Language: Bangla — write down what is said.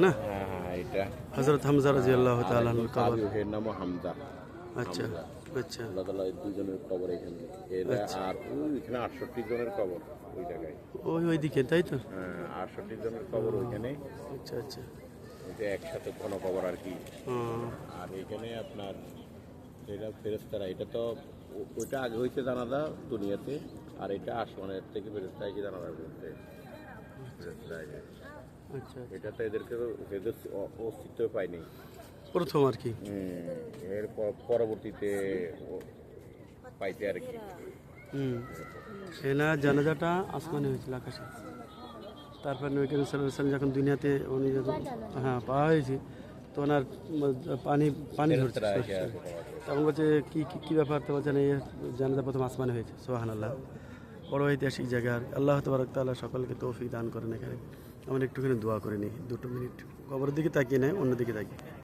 না হ্যাঁ হ্যাঁ, এটা হযরত হামজা রাদিয়াল্লাহু তাআলা আনহুর কবর। এর নাম হামজা। আচ্ছা আচ্ছা আল্লাহ তাআলা এই দুজনের কবর এখানে। এরা আচ্ছা। আর এখানে 68 জনের কবর ওই জায়গায়। ওইদিকে তাই তো। হ্যাঁ, 68 জনের কবর ওইখানে। আচ্ছা আচ্ছা। এটা একসাথে ঘন কবর আর কি। হুম, আর এখানে আপনার এটা ফেরেশতারা, এটা তো ওইটা আগে হয়েছে জানাজা দুনিয়াতে, আর এটা আসমানের থেকে ফেরেশতা এসে জানাজা করতে। ফেরেশতারা এসে। আচ্ছা এটা তো এদের অস্তিত্ব পায়নি। প্রথম আর কি। এর পরবর্তীতে পাইতে আর কি। এনার জানাজাটা আসমানে হয়েছিল আকাশে। তারপর নবী করিম সাল্লাল্লাহু আলাইহি ওয়াসাল্লাম যখন দুনিয়াতে উনি যখন পাওয়া হয়েছে তো ওনার পানি ধরছে। ফেরেশতারা এসে তখন বলছে কি ব্যাপার, তো বলছেন এই জানাজা প্রথম আসমানে হয়েছে। সুবহানাল্লাহ, বড় ঐতিহাসিক জায়গা। আল্লাহ তাবারক তাআলা সকলকে তৌফিক দান করেন। এখানে আমরা একটুখানি দোয়া করে নিই 2 মিনিট, কবরের দিকে তাকিয়ে নেয়, অন্যদিকে তাকিয়ে।